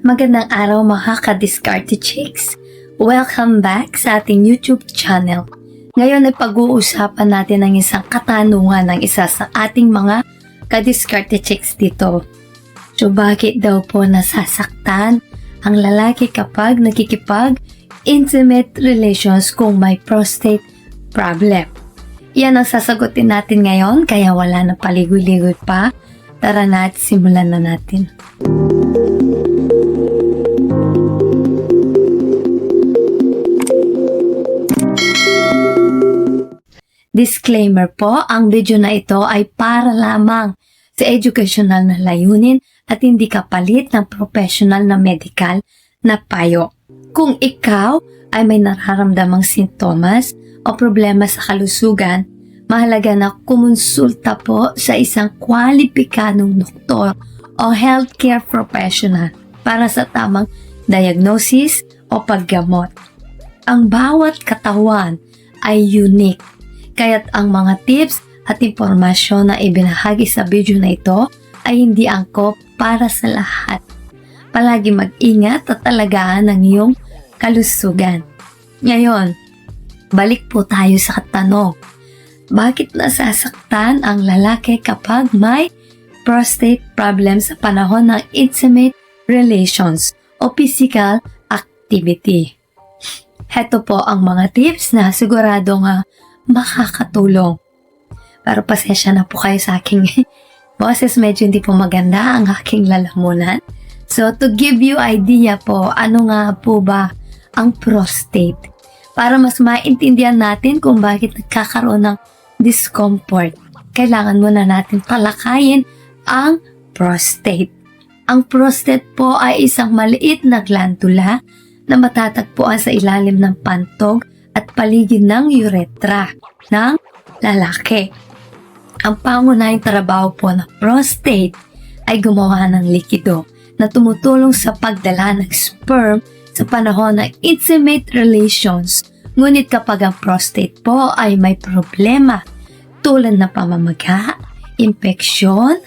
Magandang araw mga ka-Diskarte Chicks! Welcome back sa ating YouTube channel. Ngayon ay pag-uusapan natin ang isang katanungan ng isa sa ating mga ka-Diskarte Chicks dito. So bakit daw po nasasaktan ang lalaki kapag nakikipag-intimate relations kung may prostate problem? Yan ang sasagutin natin ngayon kaya wala na paligoy-ligoy pa. Tara na at simulan na natin. Disclaimer po, ang video na ito ay para lamang sa educational na layunin at hindi kapalit ng professional na medical na payo. Kung ikaw ay may nararamdamang sintomas o problema sa kalusugan, mahalaga na kumonsulta po sa isang kwalipikadong doktor o healthcare professional para sa tamang diagnosis o paggamot. Ang bawat katawan ay unique, kaya't ang mga tips at impormasyon na ibinahagi sa video na ito ay hindi angkop para sa lahat. Palagi mag-ingat at alagaan ang iyong kalusugan. Ngayon, balik po tayo sa tanong. Bakit nasasaktan ang lalaki kapag may prostate problem sa panahon ng intimate relations o physical activity? Heto po ang mga tips na siguradong makakatulong. Pero pasensya na po kayo sa aking boses, medyo hindi po maganda ang aking lalamunan. So to give you idea po, ano nga po ba ang prostate? Para mas maintindihan natin kung bakit nagkakaroon ng discomfort, kailangan muna natin talakayin ang prostate. Ang prostate po ay isang maliit na glandula na matatagpuan sa ilalim ng pantog at paligid ng urethra ng lalaki. Ang pangunahing trabaho po ng prostate ay gumawa ng likido na tumutulong sa pagdala ng sperm sa panahon ng intimate relations. Ngunit kapag ang prostate po ay may problema tulad ng pamamaga, impeksyon,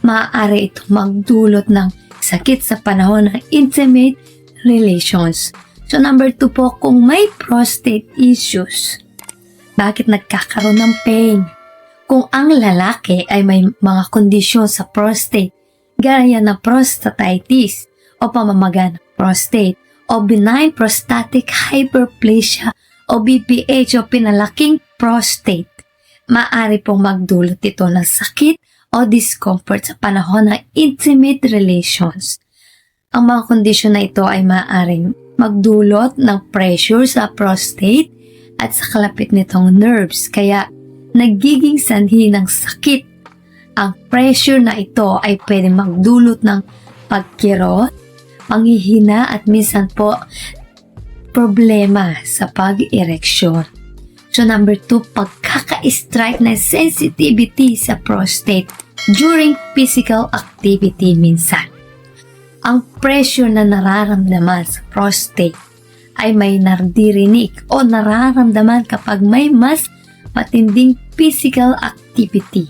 maaari itong magdulot ng sakit sa panahon ng intimate relations. So number 2 po, kung may prostate issues, bakit nagkakaroon ng pain? Kung ang lalaki ay may mga kondisyon sa prostate, gaya ng prostatitis o pamamaga ng prostate, o benign prostatic hyperplasia o BPH o pinalaking prostate, maaari pong magdulot ito ng sakit o discomfort sa panahon ng intimate relations. Ang mga kondisyon na ito ay maaaring magdulot ng pressure sa prostate at sa kalapit nitong nerves, kaya nagiging sanhi ng sakit. Ang pressure na ito ay pwedeng magdulot ng pagkirot, panghihina at minsan po problema sa pag-ereksyon. So number 2, pagkaka-strike na sensitivity sa prostate during physical activity minsan. Ang pressure na nararamdaman sa prostate ay may nardirinig o nararamdaman kapag may mas matinding physical activity.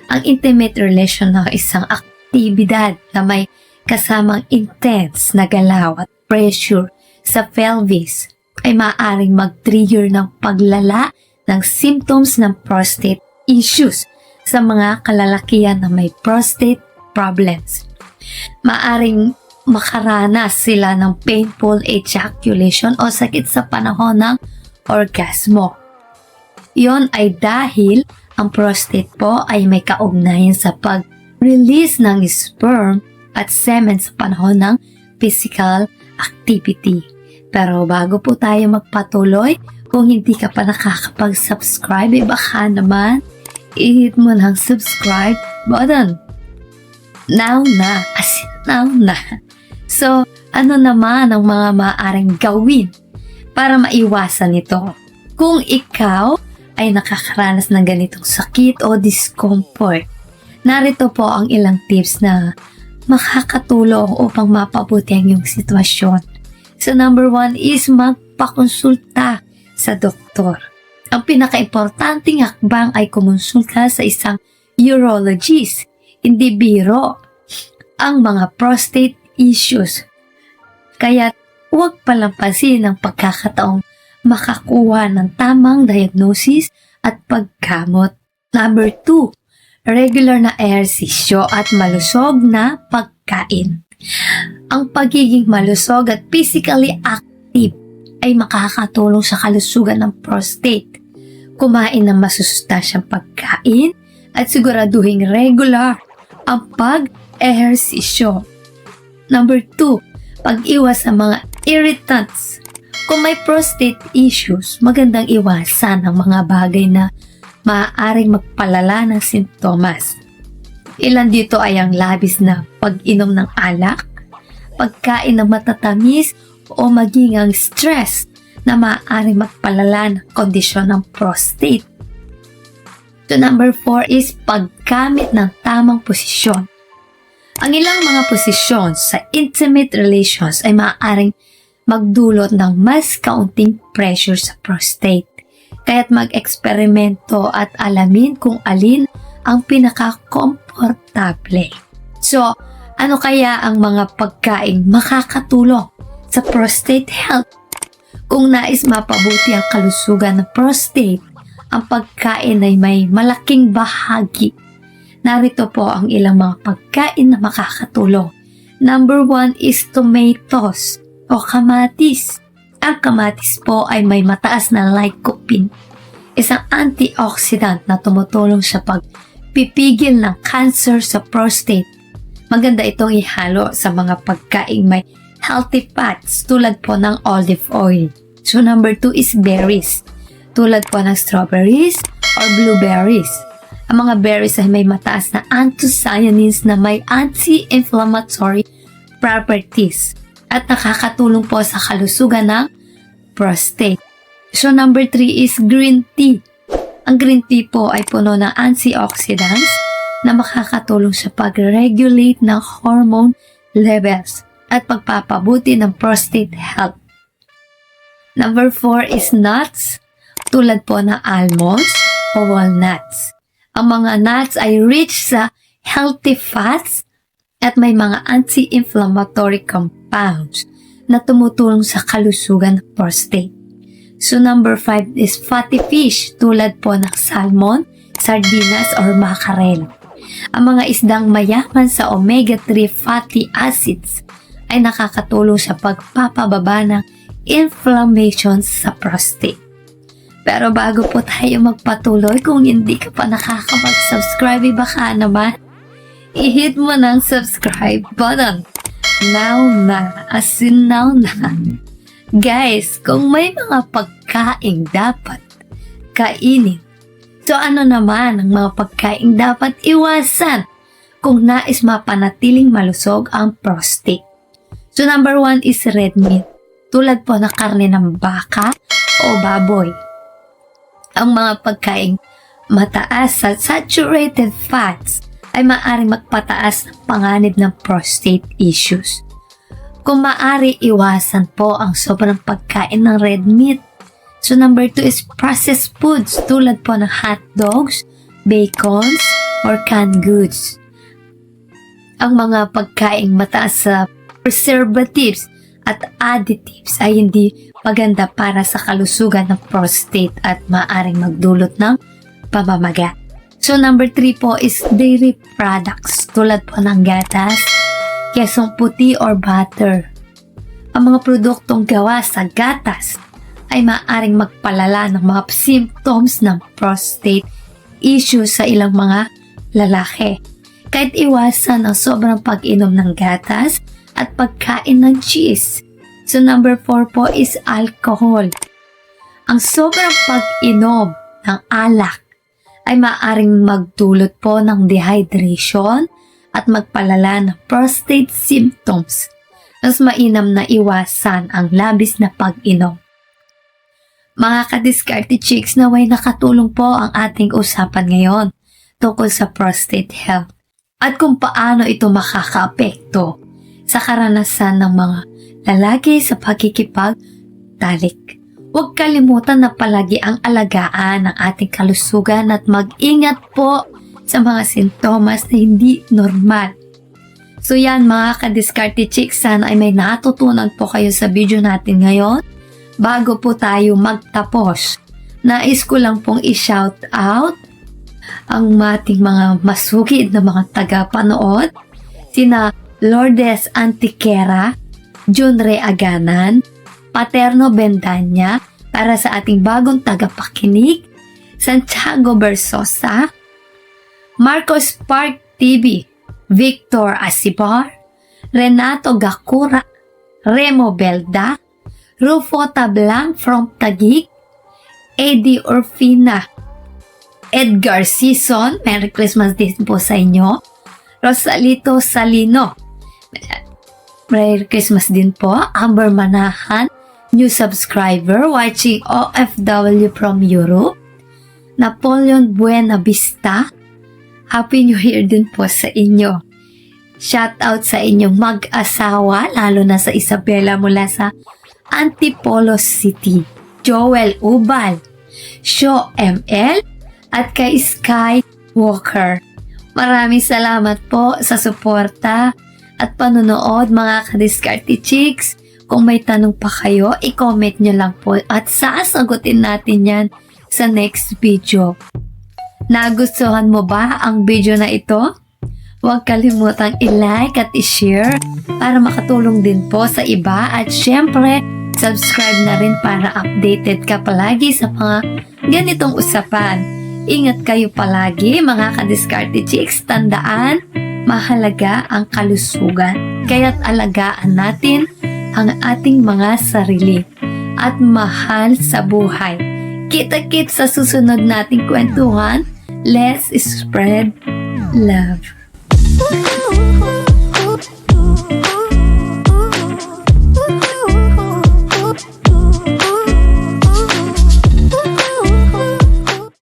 Ang intimate relation na isang aktibidad na may kasamang intense na galaw at pressure sa pelvis ay maaaring mag-trigger ng paglala ng symptoms ng prostate issues sa mga kalalakihan na may prostate problems. Maaring makaranas sila ng painful ejaculation o sakit sa panahon ng orgasmo. Iyon ay dahil ang prostate po ay may kaugnayan sa pag-release ng sperm at semen sa panahon ng physical activity. Pero bago po tayo magpatuloy, kung hindi ka pa nakakapag-subscribe, baka naman i-hit mo ng subscribe button. Now na. So, ano naman ang mga maaaring gawin para maiwasan ito? Kung ikaw ay nakakaranas ng ganitong sakit o discomfort, narito po ang ilang tips na makakatulong upang mapabuti ang iyong sitwasyon. So number 1 is magpakonsulta sa doktor. Ang pinaka-importanting hakbang ay kumonsulta sa isang urologist. Hindi biro. Ang mga prostate issues Kaya huwag palampasin ang pagkakataong makakuha ng tamang diagnosis at paggamot. Number 2, regular na ehersisyo at malusog na pagkain. Ang pagiging malusog at physically active ay makakatulong sa kalusugan ng prostate. Kumain ng masusustansyang pagkain at siguraduhing regular ang pag-ehersisyo. Number 2, pag-iwas sa mga irritants. Kung may prostate issues, magandang iwasan ang mga bagay na maaaring magpalala ng sintomas. Ilan dito ay ang labis na pag-inom ng alak, pagkain ng matatamis o maging ang stress na maaaring magpalala ng kondisyon ng prostate. So number 4 is paggamit ng tamang posisyon. Ang ilang mga posisyon sa intimate relations ay maaaring magdulot ng mas kaunting pressure sa prostate. Kaya't mag-eksperimento at alamin kung alin ang pinaka-komportable. So, ano kaya ang mga pagkain makakatulong sa prostate health? Kung nais mapabuti ang kalusugan ng prostate, ang pagkain ay may malaking bahagi. Narito po ang ilang mga pagkain na makakatulong. Number 1 is tomatoes o kamatis. Ang kamatis po ay may mataas na lycopene, isang antioxidant na tumutulong sa pagpipigil ng cancer sa prostate. Maganda itong ihalo sa mga pagkain may healthy fats tulad po ng olive oil. So number 2 is berries, tulad po ng strawberries or blueberries. Ang mga berries ay may mataas na anthocyanins na may anti-inflammatory properties at nakakatulong po sa kalusugan ng prostate. So number 3 is green tea. Ang green tea po ay puno ng antioxidants na makakatulong sa pag-regulate ng hormone levels at pagpapabuti ng prostate health. Number 4 is nuts, tulad po ng almonds o walnuts. Ang mga nuts ay rich sa healthy fats at may mga anti-inflammatory compounds na tumutulong sa kalusugan ng prostate. So number 5 is fatty fish, tulad po ng salmon, sardinas or mackerel. Ang mga isdang mayaman sa omega-3 fatty acids ay nakakatulong sa pagpapababa ng inflammation sa prostate. Pero bago po tayo magpatuloy, kung hindi ka pa nakakapag-subscribe, baka naman i-hit mo ng subscribe button. Now na. Guys, kung may mga pagkain dapat kainin, so ano naman ang mga pagkain dapat iwasan kung nais mapanatiling malusog ang prostate? So number 1 is red meat, tulad po ng karne ng baka o baboy. Ang mga pagkain mataas sa saturated fats ay maaaring magpataas ng panganib ng prostate issues. Kung maaari, iwasan po ang sobrang pagkain ng red meat. So number 2 is processed foods, tulad po ng hot dogs, bacons, or canned goods. Ang mga pagkain mataas sa preservatives at additives ay hindi maganda para sa kalusugan ng prostate at maaaring magdulot ng pamamaga. So number 3 po is dairy products, tulad po ng gatas, kesong puti or butter. Ang mga produktong gawa sa gatas ay maaaring magpalala ng mga symptoms ng prostate issues sa ilang mga lalaki. Kahit iwasan ang sobrang pag-inom ng gatas at pagkain ng cheese. So number 4 po is alcohol. Ang sobrang pag-inom ng alak ay maaaring magdulot po ng dehydration at magpalala ng prostate symptoms. Mas mainam na iwasan ang labis na pag-inom. Mga kadiskarte chicks, naway nakatulong po ang ating usapan ngayon tungkol sa prostate health at kung paano ito makakaapekto sa karanasan ng mga lalaki sa pagkikipagtalik. Huwag kalimutan na palagi ang alagaan ng ating kalusugan at mag-ingat po sa mga sintomas na hindi normal. So yan mga ka-Diskarte Chicks, sana ay may natutunan po kayo sa video natin ngayon. Bago po tayo magtapos, nais ko lang pong i-shout out ang ating mga masugid na mga tagapanood, sina Lourdes Antiquera, Junre Aganan, Paterno Bendanya, para sa ating bagong tagapakinig, Santiago Bersosa, Marcos Park TV, Victor Asibar, Renato Gakura, Remo Belda, Rufo Tablang from Taguig, Eddie Orfina, Edgar Sison, Merry Christmas din po sa inyo, Rosalito Salino, Merry Christmas din po, Amber Manahan, new subscriber watching OFW from Europe, Napoleon Buena Vista, Happy New Year din po sa inyo. Shout out sa inyong mag-asawa, lalo na sa Isabela mula sa Antipolo City, Joel Ubal, Sho ML, at kay Sky Walker. Maraming salamat po sa suporta at panonood mga ka-Diskarte Chicks. Kung may tanong pa kayo, i-comment nyo lang po at sasagutin natin yan sa next video. Nagustuhan mo ba ang video na ito? Huwag kalimutang i-like at i-share para makatulong din po sa iba at syempre, subscribe na rin para updated ka palagi sa mga ganitong usapan. Ingat kayo palagi mga ka-Diskarte Chicks, tandaan, mahalaga ang kalusugan. Kaya't alagaan natin ang ating mga sarili at mahal sa buhay. Kita-kits sa susunod nating kwentuhan. Let's spread love.